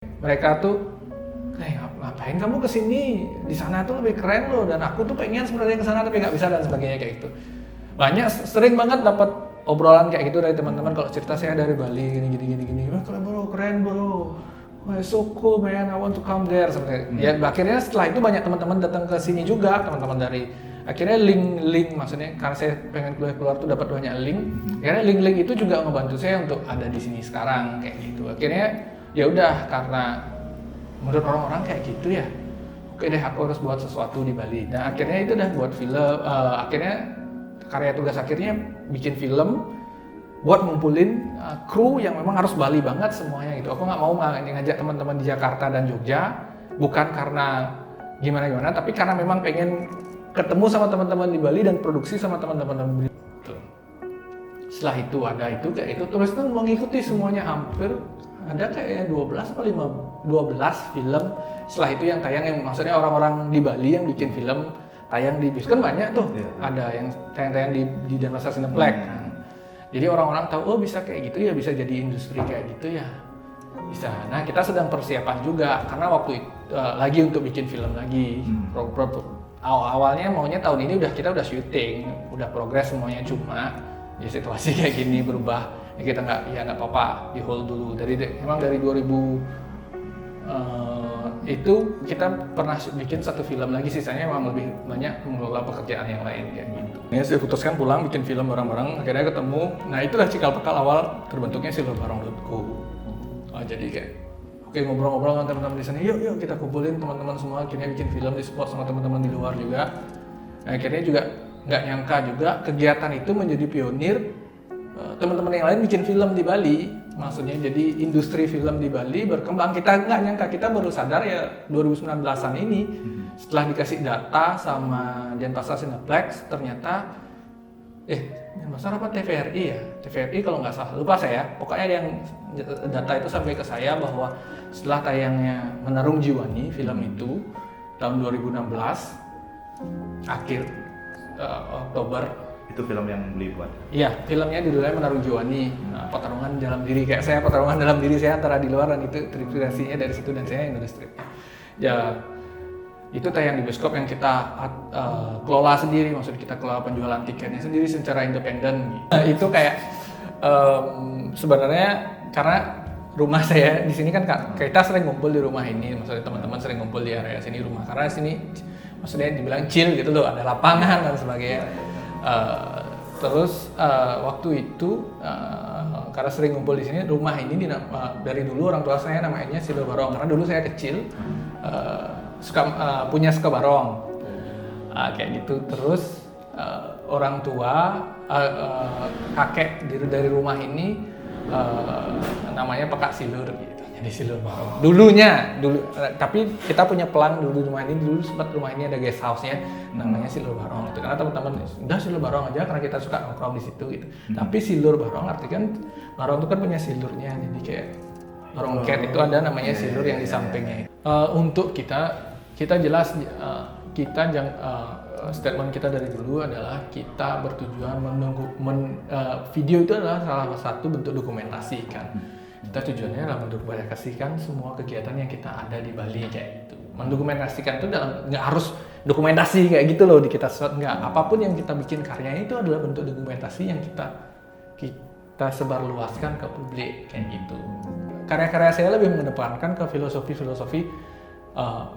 Mereka tuh ngapain kamu kesini, di sana tuh lebih keren loh, dan aku tuh pengen sebenarnya ke sana tapi nggak bisa dan sebagainya kayak gitu. Banyak sering banget dapat obrolan kayak gitu dari teman-teman kalau cerita saya dari Bali gini. Wah keren bro, wah so cool man, I want to come there sebenarnya. Ya akhirnya setelah itu banyak teman-teman datang ke sini juga, teman-teman dari akhirnya link maksudnya karena saya pengen keluar tuh dapat banyak link. Akhirnya link itu juga ngebantu saya untuk ada di sini sekarang kayak gitu. Akhirnya ya udah, karena menurut orang-orang kayak gitu ya, oke deh aku harus buat sesuatu di Bali. Nah akhirnya itu udah buat film, akhirnya karya tugas akhirnya bikin film buat ngumpulin kru yang memang harus Bali banget semuanya gitu. Aku nggak mau ngajak teman-teman di Jakarta dan Jogja, bukan karena gimana, tapi karena memang pengen ketemu sama teman-teman di Bali dan produksi sama teman-teman di Bali. Setelah itu ada itu kayak itu, terus tuh mengikuti semuanya, hampir ada kayak 12 atau 12 film. Setelah itu yang tayang, yang maksudnya orang-orang di Bali yang bikin film tayang di bioskop kan banyak tuh. Ada yang tayang di Denpasar Cineplex. Jadi orang-orang tahu, oh bisa kayak gitu ya, bisa jadi industri kayak gitu ya, bisa. Nah kita sedang persiapan juga karena waktu itu lagi untuk bikin film lagi. Awalnya maunya tahun ini kita udah syuting, udah progres semuanya, cuma ya situasi kayak gini berubah. Ya kita nggak apa-apa, di hold dulu. Emang dari 2000 itu kita pernah bikin satu film lagi, sisanya emang lebih banyak mengelola pekerjaan yang lain kayak gitu. Ini saya putuskan pulang bikin film bareng-bareng, akhirnya ketemu. Nah itulah cikal bakal awal terbentuknya silurbarong.co. Jadi kayak oke, ngobrol-ngobrol dengan teman-teman di sana, yuk kita kumpulin teman-teman semua, akhirnya bikin film, di support sama teman-teman di luar juga. Nah, akhirnya juga nggak nyangka juga kegiatan itu menjadi pionir. Teman-teman yang lain bikin film di Bali, maksudnya jadi industri film di Bali berkembang. Kita nggak nyangka, kita baru sadar ya 2019an ini setelah dikasih data sama Denpasar Cineplex, ternyata Denpasar apa TVRI ya? TVRI kalau nggak salah, lupa saya. Pokoknya yang data itu sampai ke saya bahwa setelah tayangnya Menarung Jiwani, film itu tahun 2016 akhir Oktober. Itu film yang Beli buat? Iya, filmnya judulnya Menarung Jiwani, pertarungan dalam diri. Kayak saya pertarungan dalam diri saya antara di luar, dan itu terinspirasinya dari situ, dan saya yang nulis stripnya. Ya, itu tayang di bioskop yang kita kelola sendiri, maksudnya kita kelola penjualan tiketnya sendiri secara independen. Itu kayak sebenarnya karena rumah saya di sini kan kita sering ngumpul di rumah ini, maksudnya teman-teman sering ngumpul di area sini rumah, karena sini maksudnya dibilang chill gitu loh, ada lapangan dan sebagainya. Terus waktu itu karena sering ngumpul di sini, rumah ini dari dulu orang tua saya namanya Silurbarong, karena dulu saya kecil punya suka barong kayak gitu. Terus orang tua kakek dari rumah ini namanya Pekak Silur gitu. Jadi Silurbarong dulunya tapi kita punya pelang dulu rumah ini ada guest house-nya namanya Silurbarong itu, karena teman-teman udah Silurbarong aja karena kita suka nongkrong di situ gitu. Tapi Silurbarong artinya kan barong itu kan punya silurnya, jadi kayak barong cat itu ada namanya silur yang di sampingnya. Untuk kita jelas statement kita dari dulu adalah kita bertujuan video itu adalah salah satu bentuk dokumentasi kan. Kita tujuannya adalah mendokumentasikan semua kegiatan yang kita ada di Bali kayak gitu. Mendokumentasikan itu nggak harus dokumentasi kayak gitu loh di kita nggak. Apapun yang kita bikin karyanya itu adalah bentuk dokumentasi yang kita sebarluaskan ke publik kayak gitu. Karya-karya saya lebih mengedepankan ke filosofi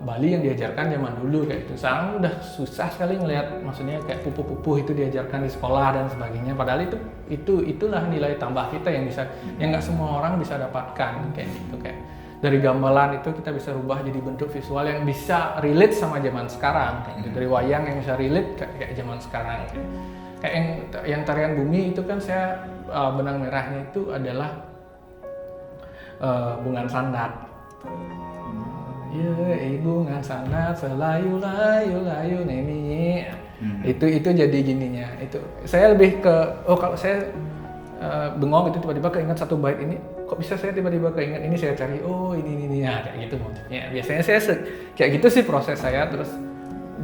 Bali yang diajarkan zaman dulu kayak itu. Sekarang udah susah sekali ngelihat, maksudnya kayak pupuh-pupuh itu diajarkan di sekolah dan sebagainya. Padahal itulah nilai tambah kita yang nggak semua orang bisa dapatkan kayak gitu. Kayak dari gamelan itu kita bisa rubah jadi bentuk visual yang bisa relate sama zaman sekarang kayak gitu. Dari wayang yang bisa relate kayak zaman sekarang. Kayak yang tarian bumi itu kan saya benang merahnya itu adalah bungan sandat. Ya, bungan sandat selayu neni. Itu jadi gininya. Itu saya lebih ke kalau saya bengong itu tiba-tiba keinget satu bait ini. Kok bisa saya tiba-tiba keinget ini, saya cari ini ya kayak gitu motifnya. Biasanya saya kayak gitu sih proses saya. Terus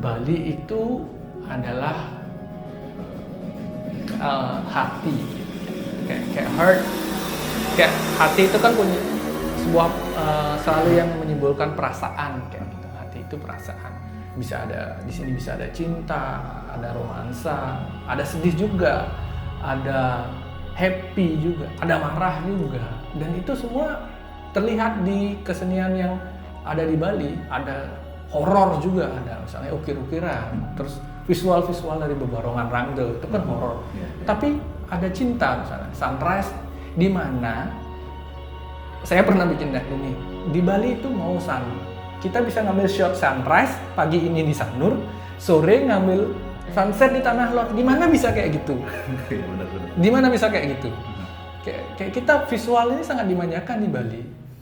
Bali itu adalah hati, kayak heart, kayak hati itu kan punya sebuah selalu yang menimbulkan perasaan kayak gitu. Hati itu perasaan. Bisa ada di sini, bisa ada cinta, ada romansa, ada sedih juga, ada happy juga, ada marah juga. Dan itu semua terlihat di kesenian yang ada di Bali. Ada horor juga, ada misalnya ukir-ukiran, terus visual-visual dari bebarongan Rangde itu kan horor. Tapi ada cinta misalnya, sunrise, di mana saya pernah bikin ini di Bali itu mau kita bisa ngambil shot sunrise pagi ini di Sanur, sore ngambil sunset di Tanah Lot. Di mana bisa kayak gitu? Di mana bisa kayak gitu? Kayak kita visual ini sangat dimanjakan di Bali.